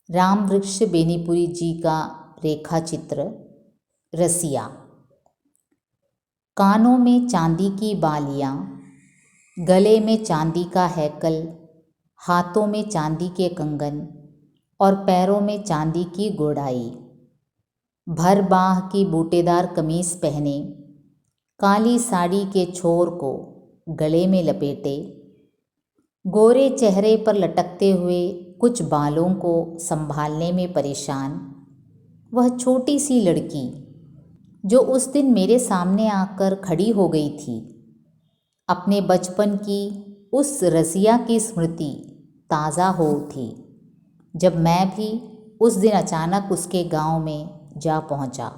रामवृक्ष बेनीपुरी जी का रेखा चित्र रसिया। कानों में चांदी की बालियां, गले में चांदी का हैकल, हाथों में चांदी के कंगन और पैरों में चांदी की गोड़ाई। भर बाह की बूटेदार कमीज पहने, काली साड़ी के छोर को गले में लपेटे, गोरे चेहरे पर लटकते हुए कुछ बालों को संभालने में परेशान वह छोटी सी लड़की जो उस दिन मेरे सामने आकर खड़ी हो गई थी, अपने बचपन की उस रसिया की स्मृति ताज़ा हो उठी जब मैं भी उस दिन अचानक उसके गांव में जा पहुंचा।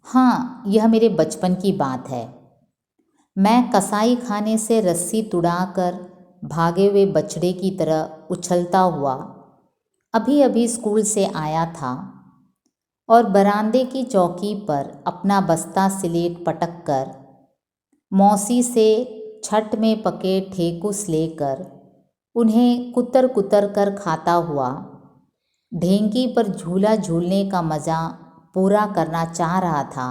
हाँ, यह मेरे बचपन की बात है। मैं कसाई खाने से रस्सी तुड़ाकर भागे हुए बछड़े की तरह उछलता हुआ अभी अभी स्कूल से आया था और बरामदे की चौकी पर अपना बस्ता स्लेट पटक कर मौसी से छठ में पके ठेकुस लेकर उन्हें कुतर कुतर कर खाता हुआ ढेंकी पर झूला झूलने का मज़ा पूरा करना चाह रहा था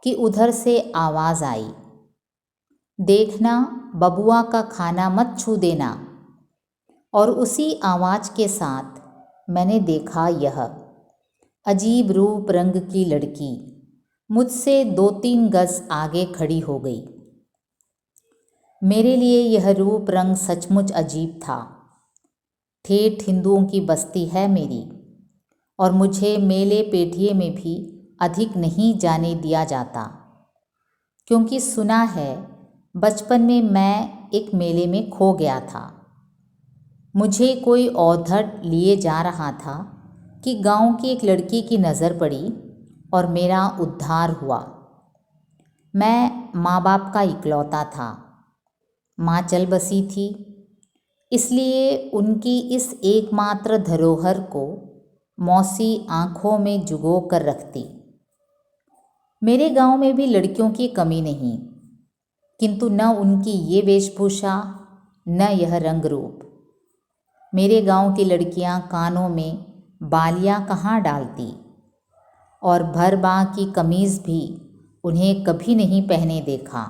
कि उधर से आवाज़ आई, देखना बबुआ का खाना मत छू देना। और उसी आवाज़ के साथ मैंने देखा यह अजीब रूप रंग की लड़की मुझसे 2-3 गज आगे खड़ी हो गई। मेरे लिए यह रूप रंग सचमुच अजीब था। ठेठ हिंदुओं की बस्ती है मेरी और मुझे मेले पेठिए में भी अधिक नहीं जाने दिया जाता, क्योंकि सुना है बचपन में मैं एक मेले में खो गया था। मुझे कोई औधड़ लिए जा रहा था कि गांव की एक लड़की की नज़र पड़ी और मेरा उद्धार हुआ। मैं माँ बाप का इकलौता था। माँ चल बसी थी, इसलिए उनकी इस एकमात्र धरोहर को मौसी आँखों में जुगो कर रखती। मेरे गांव में भी लड़कियों की कमी नहीं, किंतु न उनकी ये वेशभूषा न यह रंग रूप। मेरे गांव की लड़कियां कानों में बालियां कहाँ डालती और भर बाह की कमीज़ भी उन्हें कभी नहीं पहने देखा।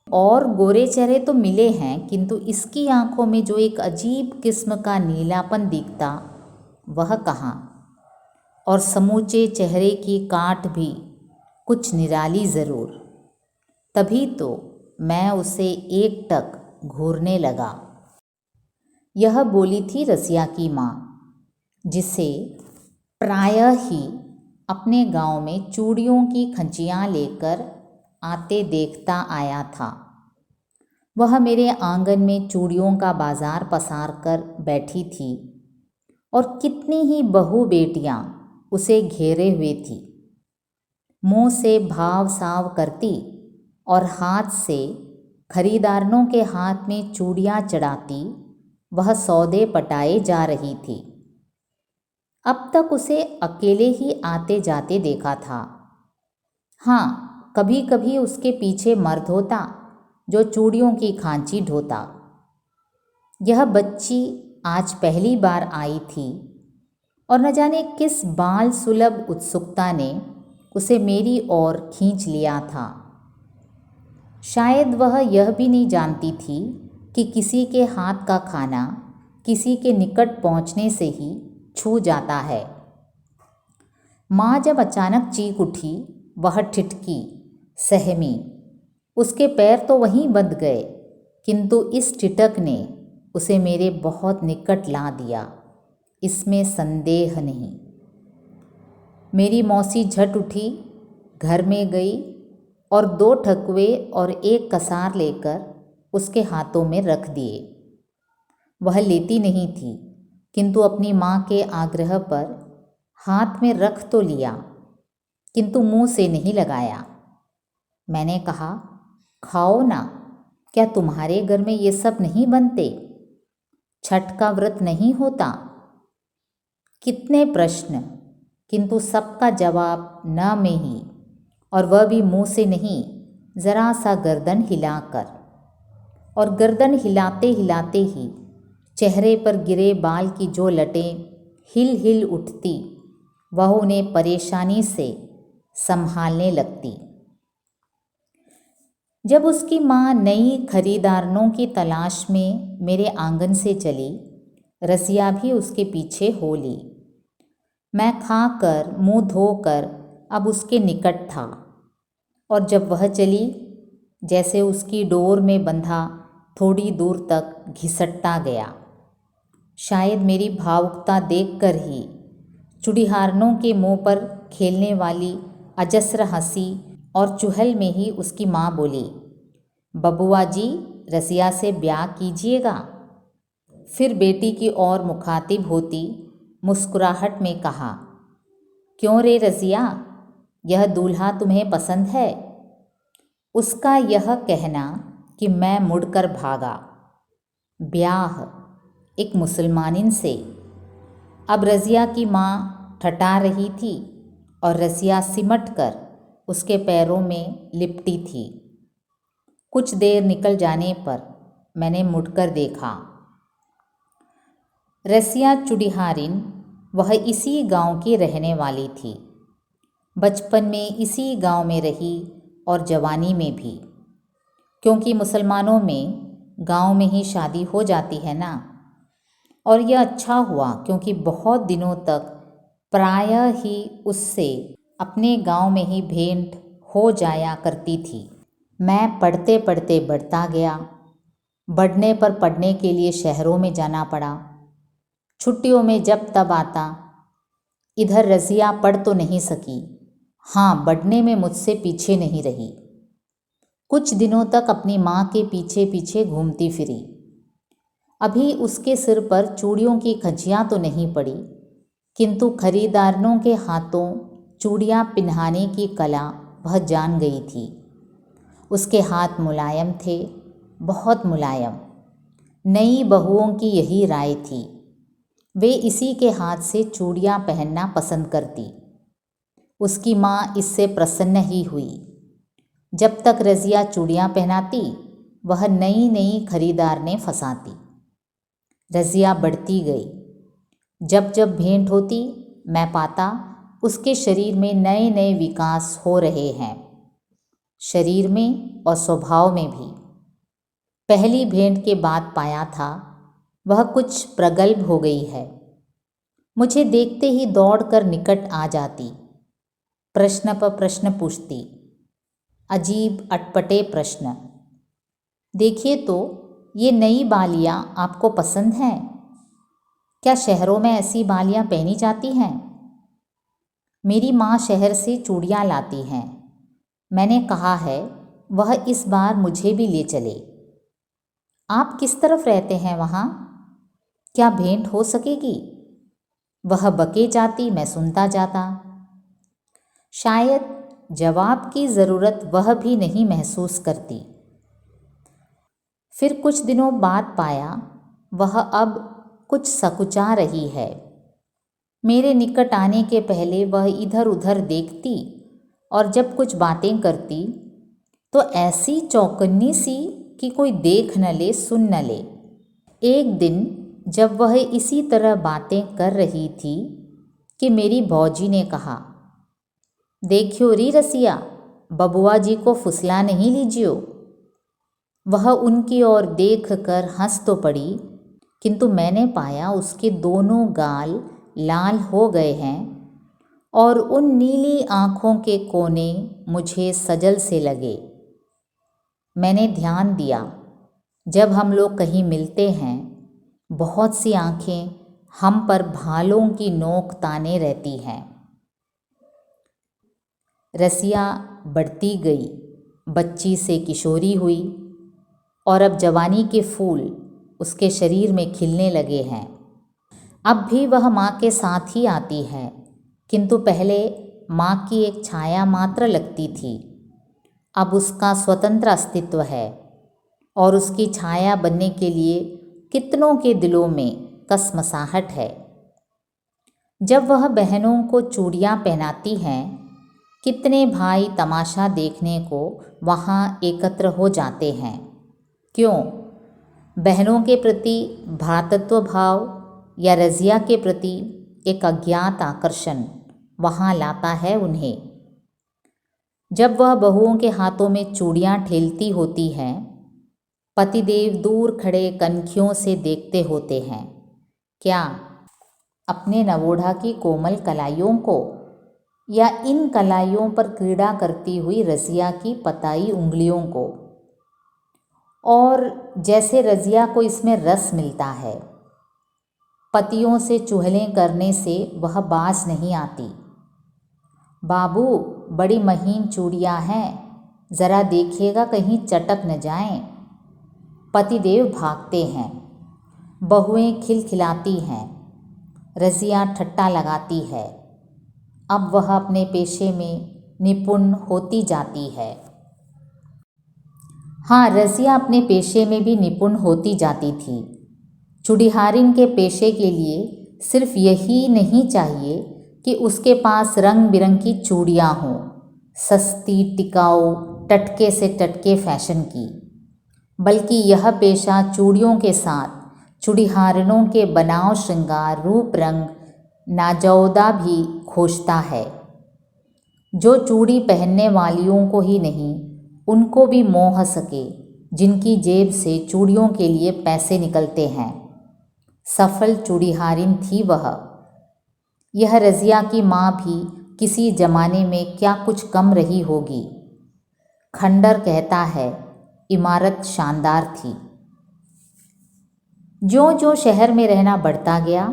और गोरे चेहरे तो मिले हैं, किंतु इसकी आंखों में जो एक अजीब किस्म का नीलापन दिखता वह कहाँ। और समूचे चेहरे की काट भी कुछ निराली ज़रूर। तभी तो मैं उसे एकटक घूरने लगा। यह बोली थी रसिया की माँ, जिसे प्रायः ही अपने गांव में चूड़ियों की खंचियाँ लेकर आते देखता आया था। वह मेरे आंगन में चूड़ियों का बाजार पसार कर बैठी थी और कितनी ही बहू बेटियाँ उसे घेरे हुए थी। मुँह से भाव साव करती और हाथ से खरीदारों के हाथ में चूड़ियाँ चढ़ाती वह सौदे पटाए जा रही थी। अब तक उसे अकेले ही आते जाते देखा था। हाँ, कभी कभी उसके पीछे मर्द होता जो चूड़ियों की खांची ढोता। यह बच्ची आज पहली बार आई थी और न जाने किस बाल सुलभ उत्सुकता ने उसे मेरी ओर खींच लिया था। शायद वह यह भी नहीं जानती थी कि किसी के हाथ का खाना किसी के निकट पहुंचने से ही छू जाता है। माँ जब अचानक चीख उठी, वह ठिठकी, सहमी। उसके पैर तो वहीं बंध गए, किंतु इस ठिठक ने उसे मेरे बहुत निकट ला दिया, इसमें संदेह नहीं। मेरी मौसी झट उठी, घर में गई और 2 ठकुए और 1 कसार लेकर उसके हाथों में रख दिए। वह लेती नहीं थी, किंतु अपनी माँ के आग्रह पर हाथ में रख तो लिया, किंतु मुंह से नहीं लगाया। मैंने कहा, खाओ ना, क्या तुम्हारे घर में ये सब नहीं बनते? छठ का व्रत नहीं होता? कितने प्रश्न, किंतु सबका जवाब न में ही, और वह भी मुंह से नहीं, ज़रा सा गर्दन हिलाकर। और गर्दन हिलाते हिलाते ही चेहरे पर गिरे बाल की जो लटें हिल हिल उठती, वह उन्हें परेशानी से संभालने लगती। जब उसकी माँ नई खरीदारनों की तलाश में मेरे आंगन से चली, रसिया भी उसके पीछे हो ली। मैं खाकर मुंह धोकर अब उसके निकट था, और जब वह चली, जैसे उसकी डोर में बंधा थोड़ी दूर तक घिसटता गया। शायद मेरी भावुकता देखकर ही चुड़िहारनों के मुंह पर खेलने वाली अजस्र हंसी और चुहल में ही उसकी माँ बोली, बबुआ जी, रसिया से ब्याह कीजिएगा। फिर बेटी की ओर मुखातिब होती मुस्कुराहट में कहा, क्यों रे रसिया, यह दूल्हा तुम्हें पसंद है? उसका यह कहना कि मैं मुड़कर भागा। ब्याह एक मुसलमानिन से। अब रज़िया की माँ ठटा रही थी और रसिया सिमट कर उसके पैरों में लिपटी थी। कुछ देर निकल जाने पर मैंने मुड़कर देखा। रसिया चुड़िहारिन वह इसी गांव की रहने वाली थी। बचपन में इसी गांव में रही और जवानी में भी, क्योंकि मुसलमानों में गांव में ही शादी हो जाती है ना। और यह अच्छा हुआ, क्योंकि बहुत दिनों तक प्रायः ही उससे अपने गांव में ही भेंट हो जाया करती थी। मैं पढ़ते पढ़ते बढ़ता गया। बढ़ने पर पढ़ने के लिए शहरों में जाना पड़ा। छुट्टियों में जब तब आता। इधर रज़िया पढ़ तो नहीं सकी, हाँ, बढ़ने में मुझसे पीछे नहीं रही। कुछ दिनों तक अपनी माँ के पीछे पीछे घूमती फिरी। अभी उसके सिर पर चूड़ियों की खचियाँ तो नहीं पड़ी, किंतु खरीदारनों के हाथों चूड़ियाँ पिन्हाने की कला वह जान गई थी। उसके हाथ मुलायम थे, बहुत मुलायम। नई बहुओं की यही राय थी। वे इसी के हाथ से चूड़ियाँ पहनना पसंद करती। उसकी माँ इससे प्रसन्न ही हुई। जब तक रज़िया चूड़ियाँ पहनाती, वह नई नई खरीदारनें फंसाती। रज़िया बढ़ती गई। जब जब भेंट होती, मैं पाता उसके शरीर में नए नए विकास हो रहे हैं, शरीर में और स्वभाव में भी। पहली भेंट के बाद पाया था वह कुछ प्रगल्भ हो गई है। मुझे देखते ही दौड़कर निकट आ जाती, प्रश्न पर प्रश्न पूछती, अजीब अटपटे प्रश्न। देखिए तो, ये नई बालियाँ आपको पसंद हैं? क्या शहरों में ऐसी बालियाँ पहनी जाती हैं? मेरी माँ शहर से चूड़ियाँ लाती हैं। मैंने कहा है वह इस बार मुझे भी ले चले। आप किस तरफ रहते हैं वहाँ? क्या भेंट हो सकेगी? वह बके जाती, मैं सुनता जाता। शायद जवाब की ज़रूरत वह भी नहीं महसूस करती। फिर कुछ दिनों बाद पाया वह अब कुछ सकुचा रही है। मेरे निकट आने के पहले वह इधर उधर देखती, और जब कुछ बातें करती तो ऐसी चौकन्नी सी कि कोई देख न ले, सुन न ले। एक दिन जब वह इसी तरह बातें कर रही थी कि मेरी भौजी ने कहा, देखियो री रसिया, बबुआ जी को फुसला नहीं लीजियो। वह उनकी ओर देख कर हंस तो पड़ी, किंतु मैंने पाया उसके दोनों गाल लाल हो गए हैं और उन नीली आँखों के कोने मुझे सजल से लगे। मैंने ध्यान दिया, जब हम लोग कहीं मिलते हैं, बहुत सी आँखें हम पर भालों की नोक ताने रहती हैं। रसिया बढ़ती गई, बच्ची से किशोरी हुई, और अब जवानी के फूल उसके शरीर में खिलने लगे हैं। अब भी वह माँ के साथ ही आती है, किंतु पहले माँ की एक छाया मात्र लगती थी। अब उसका स्वतंत्र अस्तित्व है, और उसकी छाया बनने के लिए कितनों के दिलों में कसमसाहट है। जब वह बहनों को चूड़ियाँ पहनाती हैं, कितने भाई तमाशा देखने को वहाँ एकत्र हो जाते हैं। क्यों? बहनों के प्रति भ्रातृत्व भाव या रज़िया के प्रति एक अज्ञात आकर्षण वहाँ लाता है उन्हें। जब वह बहुओं के हाथों में चूड़ियाँ ठेलती होती हैं, पतिदेव दूर खड़े कनखियों से देखते होते हैं। क्या अपने नवोढ़ा की कोमल कलाइयों को, या इन कलाइयों पर क्रीड़ा करती हुई रज़िया की पताई उंगलियों को? और जैसे रज़िया को इसमें रस मिलता है। पतियों से चुहलें करने से वह बाज नहीं आती। बाबू, बड़ी महीन चूड़ियाँ हैं, ज़रा देखिएगा कहीं चटक न जाएं। पतिदेव भागते हैं, बहुएं खिलखिलाती हैं, रज़िया ठट्टा लगाती है। अब वह अपने पेशे में निपुण होती जाती है। हाँ, रज़िया अपने पेशे में भी निपुण होती जाती थी। चूड़ीहारिन के पेशे के लिए सिर्फ यही नहीं चाहिए कि उसके पास रंग बिरंग की चूड़ियाँ हों, सस्ती, टिकाऊ, टटके से टटके फैशन की, बल्कि यह पेशा चूड़ियों के साथ चूड़ीहारिनों के बनाव, श्रृंगार, रूप, रंग, नाजौदा भी खोजता है, जो चूड़ी पहनने वालियों को ही नहीं, उनको भी मोह सके, जिनकी जेब से चूड़ियों के लिए पैसे निकलते हैं। सफल चूड़ीहारिन थी वह। यह रज़िया की माँ भी किसी जमाने में क्या कुछ कम रही होगी। खंडर कहता है, इमारत शानदार थी। ज्यों ज्यों शहर में रहना बढ़ता गया,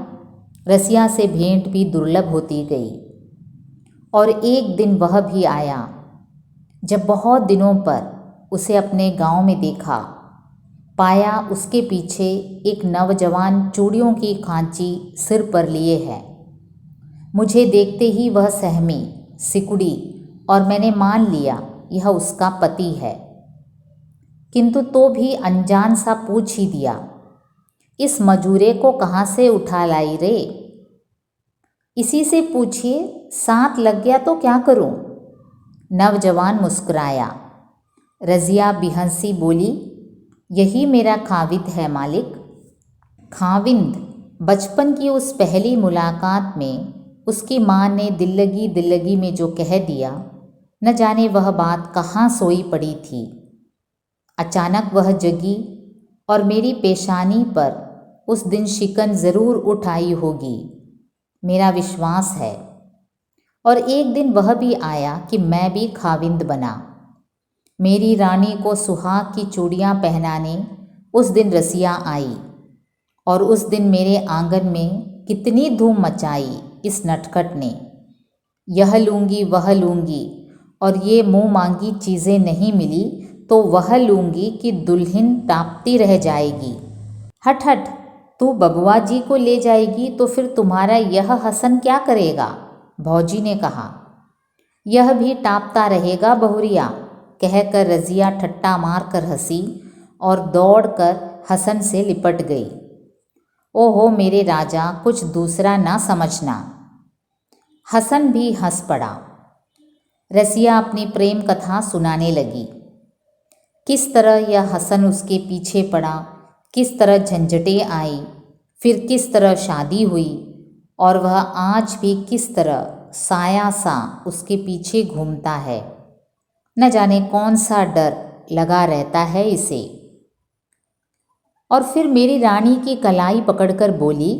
रज़िया से भेंट भी दुर्लभ होती गई। और एक दिन वह भी आया जब बहुत दिनों पर उसे अपने गांव में देखा। पाया उसके पीछे एक नवजवान चूड़ियों की खांची सिर पर लिए है। मुझे देखते ही वह सहमी, सिकुड़ी और मैंने मान लिया यह उसका पति है। किंतु तो भी अनजान सा पूछ ही दिया, इस मजूरे को कहाँ से उठा लाई रे? इसी से पूछिए, साथ लग गया तो क्या करूं? नवजवान मुस्कुराया। रज़िया बिहंसी बोली, यही मेरा खाविंद है मालिक। खाविंद? बचपन की उस पहली मुलाकात में उसकी माँ ने दिल्लगी में जो कह दिया, न जाने वह बात कहाँ सोई पड़ी थी। अचानक वह जगी और मेरी पेशानी पर उस दिन शिकन ज़रूर उठ आई होगी, मेरा विश्वास है। और एक दिन वह भी आया कि मैं भी खाविंद बना। मेरी रानी को सुहाग की चूड़ियाँ पहनाने उस दिन रज़िया आई, और उस दिन मेरे आंगन में कितनी धूम मचाई इस नटखट ने। यह लूँगी वह लूँगी, और ये मुँह मांगी चीज़ें नहीं मिली तो वह लूँगी कि दुल्हन टापती रह जाएगी। हट हट, तू बबुआ जी को ले जाएगी तो फिर तुम्हारा यह हसन क्या करेगा? भौजी ने कहा। यह भी टापता रहेगा बहुरिया, कहकर रज़िया ठट्टा मार कर हंसी और दौड़कर हसन से लिपट गई। ओहो मेरे राजा, कुछ दूसरा ना समझना। हसन भी हंस पड़ा। रज़िया अपनी प्रेम कथा सुनाने लगी। किस तरह यह हसन उसके पीछे पड़ा, किस तरह झंझटें आई, फिर किस तरह शादी हुई, और वह आज भी किस तरह साया सा उसके पीछे घूमता है। न जाने कौन सा डर लगा रहता है इसे। और फिर मेरी रानी की कलाई पकड़कर बोली,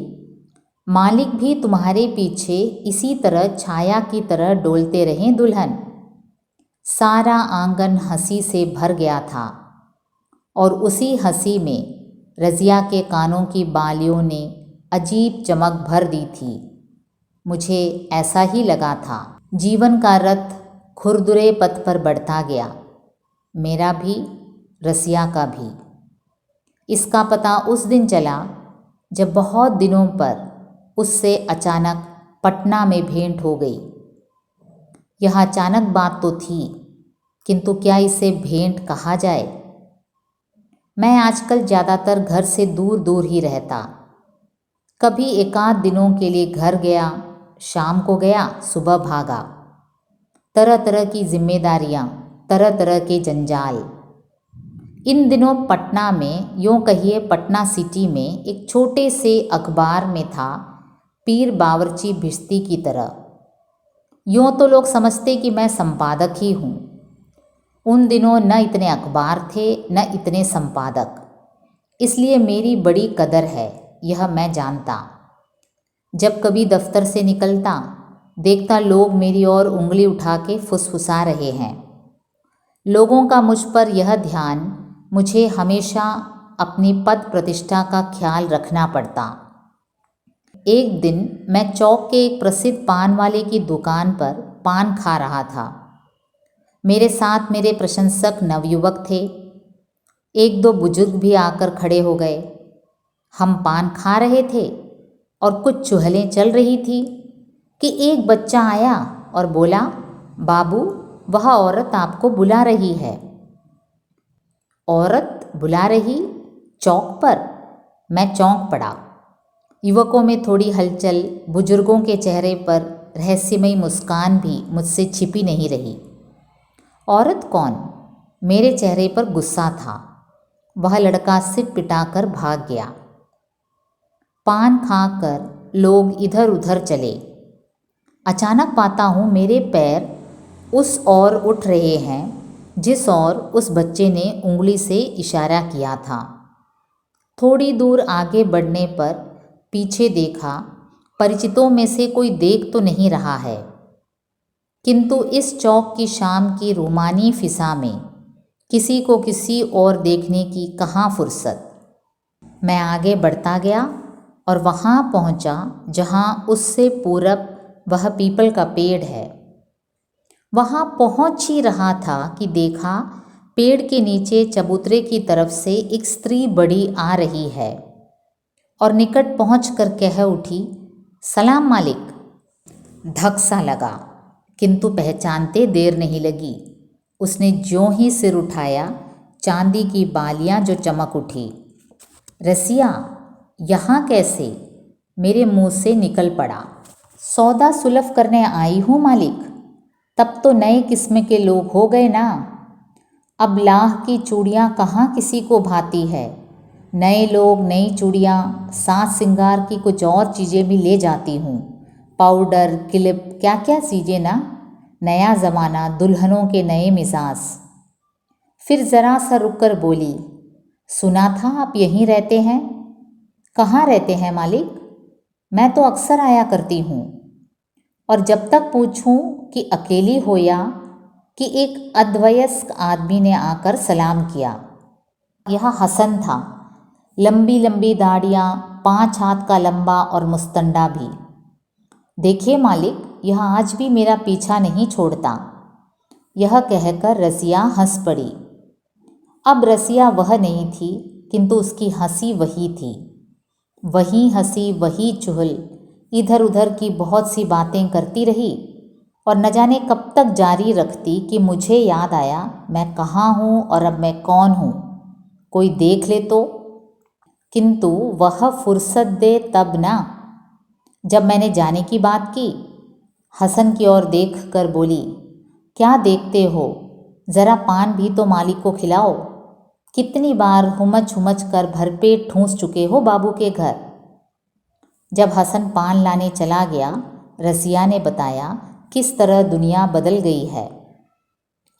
मालिक भी तुम्हारे पीछे इसी तरह छाया की तरह डोलते रहें दुल्हन। सारा आंगन हंसी से भर गया था, और उसी हंसी में रज़िया के कानों की बालियों ने अजीब चमक भर दी थी। मुझे ऐसा ही लगा था। जीवन का रथ खुरदुरे पथ पर बढ़ता गया, मेरा भी, रज़िया का भी। इसका पता उस दिन चला जब बहुत दिनों पर उससे अचानक पटना में भेंट हो गई। यह अचानक बात तो थी, किंतु क्या इसे भेंट कहा जाए? मैं आजकल ज़्यादातर घर से दूर दूर ही रहता। कभी एकाध दिनों के लिए घर गया, शाम को गया, सुबह भागा। तरह तरह की जिम्मेदारियाँ, तरह तरह के जंजाल। इन दिनों पटना में, यूँ कहिए पटना सिटी में, एक छोटे से अखबार में था पीर बावर्ची भिश्ती की तरह। यूँ तो लोग समझते कि मैं संपादक ही हूँ। उन दिनों न इतने अखबार थे न इतने संपादक, इसलिए मेरी बड़ी कदर है, यह मैं जानता। जब कभी दफ्तर से निकलता, देखता लोग मेरी ओर उंगली उठा के फुसफुसा रहे हैं। लोगों का मुझ पर यह ध्यान, मुझे हमेशा अपनी पद प्रतिष्ठा का ख्याल रखना पड़ता। एक दिन मैं चौक के एक प्रसिद्ध पान वाले की दुकान पर पान खा रहा था। मेरे साथ मेरे प्रशंसक नवयुवक थे। एक दो बुजुर्ग भी आकर खड़े हो गए। हम पान खा रहे थे और कुछ चुहलें चल रही थी कि एक बच्चा आया और बोला, बाबू, वह औरत आपको बुला रही है। औरत बुला रही? चौक पर? मैं चौंक पड़ा। युवकों में थोड़ी हलचल, बुजुर्गों के चेहरे पर रहस्यमयी मुस्कान भी मुझसे छिपी नहीं रही। औरत कौन? मेरे चेहरे पर गुस्सा था। वह लड़का सिर पिटाकर भाग गया। पान खाकर लोग इधर उधर चले। अचानक पाता हूँ मेरे पैर उस ओर उठ रहे हैं जिस ओर उस बच्चे ने उंगली से इशारा किया था। थोड़ी दूर आगे बढ़ने पर पीछे देखा, परिचितों में से कोई देख तो नहीं रहा है, किंतु इस चौक की शाम की रूमानी फिजा में किसी को किसी और देखने की कहाँ फुर्सत। मैं आगे बढ़ता गया और वहाँ पहुँचा जहाँ उससे पूरब वह पीपल का पेड़ है। वहाँ पहुँच ही रहा था कि देखा, पेड़ के नीचे चबूतरे की तरफ से एक स्त्री बड़ी आ रही है और निकट पहुँचकर कह उठी, सलाम मालिक। धक सा लगा, किंतु पहचानते देर नहीं लगी। उसने ज्यों ही सिर उठाया, चांदी की बालियां जो चमक उठी। रसिया, यहाँ कैसे? मेरे मुंह से निकल पड़ा। सौदा सुलभ करने आई हूँ मालिक। तब तो नए किस्म के लोग हो गए ना। अब लाह की चूड़ियाँ कहाँ किसी को भाती है। नए लोग, नई चूड़ियाँ, साज सिंगार की कुछ और चीज़ें भी ले जाती हूँ। पाउडर, क्लिप, क्या क्या चीज़ें ना। नया ज़माना, दुल्हनों के नए मिजाज। फिर ज़रा सा रुक कर बोली, सुना था आप यहीं रहते हैं? कहाँ रहते हैं मालिक? मैं तो अक्सर आया करती हूँ। और जब तक पूछूं कि अकेली हो या कि एक अधवयस्क आदमी ने आकर सलाम किया। यह हसन था। लंबी लंबी दाढ़ियाँ, 5 हाथ का लंबा और मुस्तंडा भी। देखिए मालिक, यह आज भी मेरा पीछा नहीं छोड़ता। यह कहकर रसिया हंस पड़ी। अब रसिया वह नहीं थी, किंतु उसकी हंसी वही थी। वही हंसी, वही चुहल, इधर उधर की बहुत सी बातें करती रही और न जाने कब तक जारी रखती कि मुझे याद आया मैं कहाँ हूँ और अब मैं कौन हूँ। कोई देख ले तो। किंतु वह फुर्सत दे तब ना। जब मैंने जाने की बात की, हसन की ओर देख कर बोली, क्या देखते हो, ज़रा पान भी तो मालिक को खिलाओ। कितनी बार हुमच हुमच कर भरपेट ठूंस चुके हो बाबू के घर। जब हसन पान लाने चला गया, रसिया ने बताया किस तरह दुनिया बदल गई है।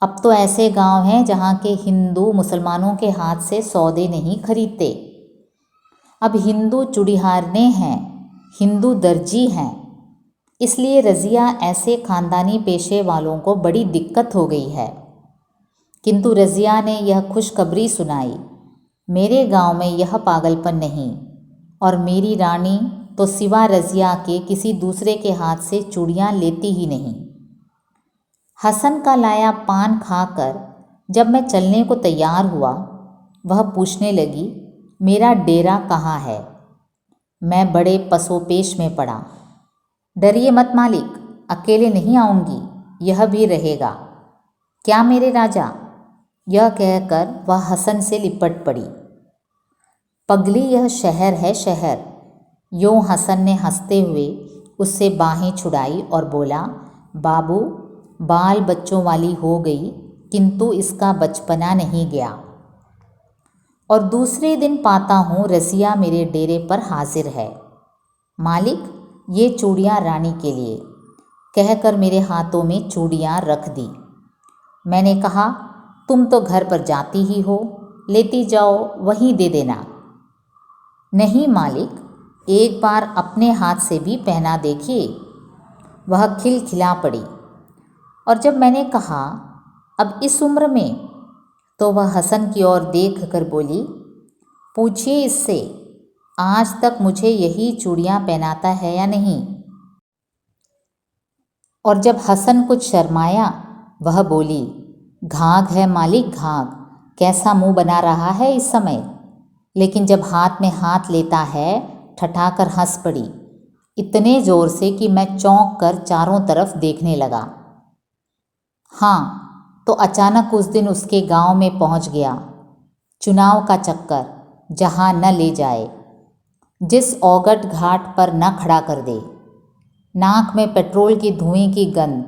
अब तो ऐसे गांव हैं जहां के हिंदू मुसलमानों के हाथ से सौदे नहीं खरीदते। अब हिंदू चुड़िहारने हैं, हिंदू दर्जी हैं। इसलिए रज़िया ऐसे ख़ानदानी पेशे वालों को बड़ी दिक्कत हो गई है। किंतु रज़िया ने यह खुशखबरी सुनाई, मेरे गांव में यह पागलपन नहीं, और मेरी रानी तो सिवा रज़िया के किसी दूसरे के हाथ से चूड़ियाँ लेती ही नहीं। हसन का लाया पान खाकर जब मैं चलने को तैयार हुआ, वह पूछने लगी, मेरा डेरा कहाँ है। मैं बड़े पसोपेश में पड़ा। डरिए मत मालिक, अकेले नहीं आऊँगी, यह भी रहेगा। क्या मेरे राजा? यह कहकर वह हसन से लिपट पड़ी। पगली, यह शहर है, शहर। यूँ हसन ने हंसते हुए उससे बाहें छुड़ाई और बोला, बाबू, बाल बच्चों वाली हो गई, किंतु इसका बचपना नहीं गया। और दूसरे दिन पाता हूँ रज़िया मेरे डेरे पर हाजिर है। मालिक, ये चूड़ियाँ रानी के लिए, कहकर मेरे हाथों में चूड़ियाँ रख दी। मैंने कहा, तुम तो घर पर जाती ही हो, लेती जाओ, वहीं दे देना। नहीं मालिक, एक बार अपने हाथ से भी पहना देखिए। वह खिलखिला पड़ी। और जब मैंने कहा, अब इस उम्र में, तो वह हसन की ओर देख कर बोली, पूछिए इससे, आज तक मुझे यही चूड़ियाँ पहनाता है या नहीं। और जब हसन कुछ शर्माया, वह बोली, घाघ है मालिक, घाघ, कैसा मुंह बना रहा है इस समय। लेकिन जब हाथ में हाथ लेता है, ठठाकर हंस पड़ी, इतने ज़ोर से कि मैं चौंक कर चारों तरफ देखने लगा। हाँ, तो अचानक उस दिन उसके गांव में पहुंच गया। चुनाव का चक्कर, जहां न ले जाए, जिस औगट घाट पर न खड़ा कर दे। नाक में पेट्रोल की धुएं की गंध,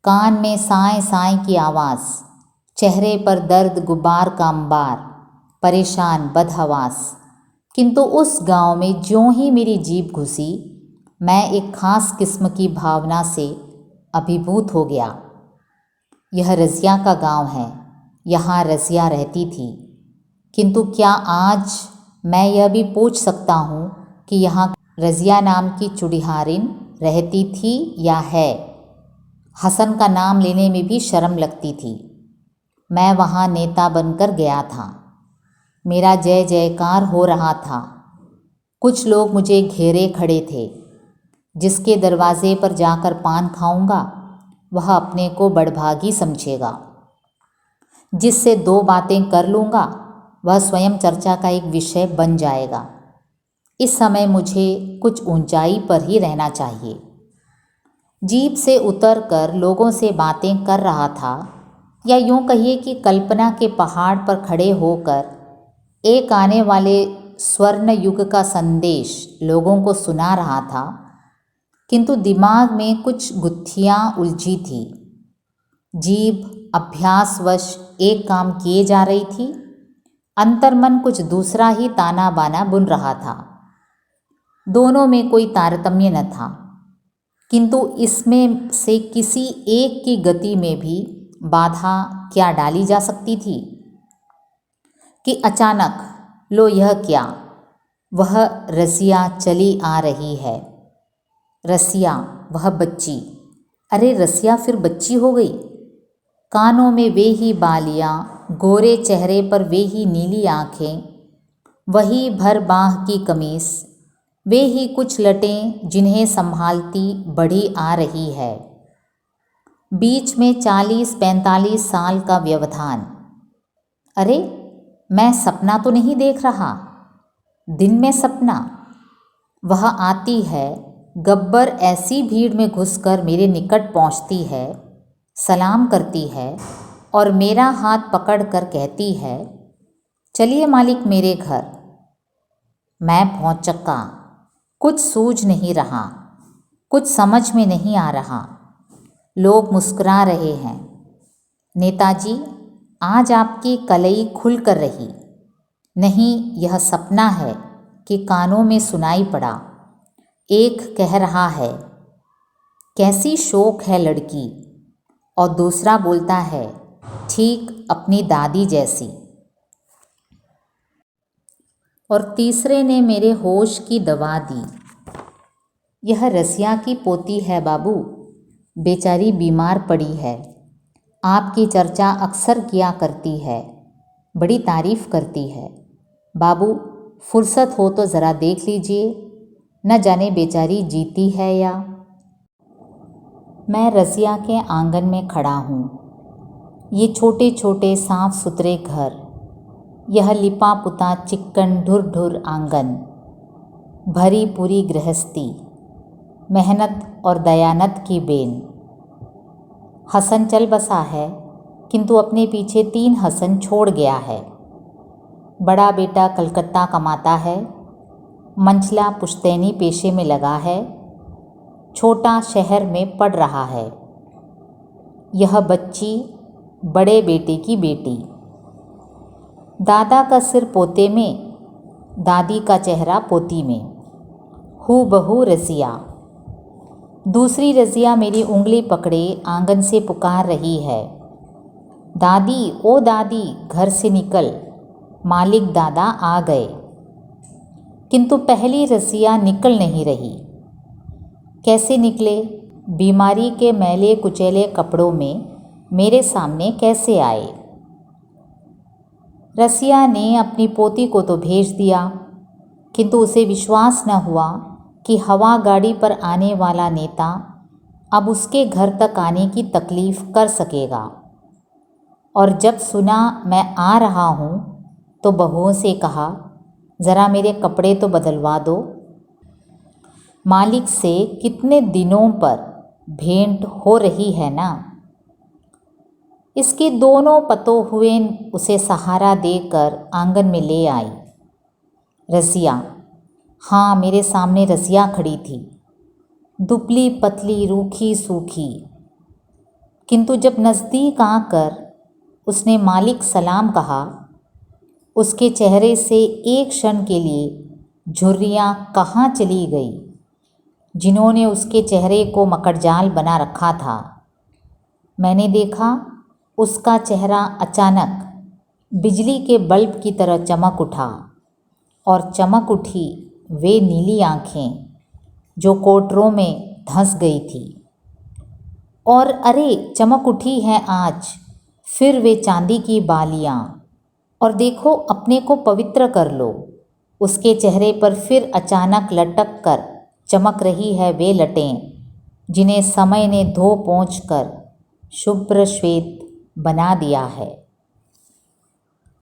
कान में साएं साएं की आवाज़, चेहरे पर दर्द गुबार का अंबार, परेशान बदहवास। किंतु उस गांव में ज्यों ही मेरी जीभ घुसी, मैं एक ख़ास किस्म की भावना से अभिभूत हो गया। यह रज़िया का गांव है, यहाँ रज़िया रहती थी। किंतु क्या आज मैं यह भी पूछ सकता हूँ कि यहाँ रज़िया नाम की चुड़िहारिन रहती थी या है। हसन का नाम लेने में भी शर्म लगती थी। मैं वहाँ नेता बनकर गया था। मेरा जय जयकार हो रहा था। कुछ लोग मुझे घेरे खड़े थे। जिसके दरवाजे पर जाकर पान खाऊंगा, वह अपने को बड़भागी समझेगा। जिससे दो बातें कर लूँगा, वह स्वयं चर्चा का एक विषय बन जाएगा। इस समय मुझे कुछ ऊंचाई पर ही रहना चाहिए। जीप से उतरकर लोगों से बातें कर रहा था, या यूँ कहिए कि कल्पना के पहाड़ पर खड़े होकर एक आने वाले स्वर्ण युग का संदेश लोगों को सुना रहा था। किंतु दिमाग में कुछ गुत्थियाँ उलझी थी। जीभ अभ्यासवश एक काम किए जा रही थी, अंतर्मन कुछ दूसरा ही ताना बाना बुन रहा था। दोनों में कोई तारतम्य न था, किंतु इसमें से किसी एक की गति में भी बाधा क्या डाली जा सकती थी कि अचानक, लो यह क्या, वह रसिया चली आ रही है। रसिया, वह बच्ची, अरे रसिया फिर बच्ची हो गई। कानों में वे ही बालियाँ, गोरे चेहरे पर वे ही नीली आँखें, वही भर बाँह की कमीज, वे ही कुछ लटें जिन्हें संभालती बड़ी आ रही है। बीच में 40-45 साल का व्यवधान। अरे, मैं सपना तो नहीं देख रहा, दिन में सपना। वह आती है, गब्बर ऐसी भीड़ में घुसकर मेरे निकट पहुंचती है, सलाम करती है और मेरा हाथ पकड़कर कहती है, चलिए मालिक मेरे घर। मैं भौंचक्का, कुछ सूझ नहीं रहा, कुछ समझ में नहीं आ रहा। लोग मुस्कुरा रहे हैं। नेताजी, आज आपकी कलई खुल कर रही। नहीं, यह सपना है कि कानों में सुनाई पड़ा। एक कह रहा है, कैसी शौक है लड़की, और दूसरा बोलता है, ठीक अपनी दादी जैसी। और तीसरे ने मेरे होश की दवा दी। यह रसिया की पोती है बाबू, बेचारी बीमार पड़ी है। आपकी चर्चा अक्सर किया करती है, बड़ी तारीफ करती है। बाबू, फुर्सत हो तो ज़रा देख लीजिए, न जाने बेचारी जीती है या। मैं रसिया के आंगन में खड़ा हूँ। ये छोटे छोटे साफ सुथरे घर, यह लिपा पुता चिक्कन ढुर ढुर आंगन, भरी पूरी गृहस्थी, मेहनत और दयानत की बेन। हसन चल बसा है, किंतु अपने पीछे 3 हसन छोड़ गया है। बड़ा बेटा कलकत्ता कमाता है, मंझला पुश्तैनी पेशे में लगा है, छोटा शहर में पढ़ रहा है। यह बच्ची बड़े बेटे की बेटी। दादा का सिर पोते में, दादी का चेहरा पोती में, हूबहू रज़िया। दूसरी रज़िया मेरी उंगली पकड़े आंगन से पुकार रही है, दादी ओ दादी घर से निकल, मालिक दादा आ गए। किंतु पहली रज़िया निकल नहीं रही। कैसे निकले? बीमारी के मैले कुचैले कपड़ों में मेरे सामने कैसे आए? रसिया ने अपनी पोती को तो भेज दिया, किंतु उसे विश्वास न हुआ कि हवा गाड़ी पर आने वाला नेता अब उसके घर तक आने की तकलीफ़ कर सकेगा। और जब सुना मैं आ रहा हूँ तो बहुओं से कहा, ज़रा मेरे कपड़े तो बदलवा दो। मालिक से कितने दिनों पर भेंट हो रही है ना। इसके दोनों पतों हुए उसे सहारा देकर आंगन में ले आई। रज़िया, हाँ मेरे सामने रज़िया खड़ी थी, दुबली पतली रूखी सूखी। किंतु जब नज़दीक आकर उसने मालिक सलाम कहा, उसके चेहरे से एक क्षण के लिए झुर्रियाँ कहाँ चली गई जिन्होंने उसके चेहरे को मकड़जाल बना रखा था। मैंने देखा उसका चेहरा अचानक बिजली के बल्ब की तरह चमक उठा, और चमक उठी वे नीली आँखें जो कोटरों में धंस गई थी। और अरे चमक उठी हैं आज फिर वे चांदी की बालियाँ। और देखो अपने को पवित्र कर लो। उसके चेहरे पर फिर अचानक लटक कर चमक रही है वे लटें जिन्हें समय ने धो पोंछ कर शुभ्र श्वेत बना दिया है।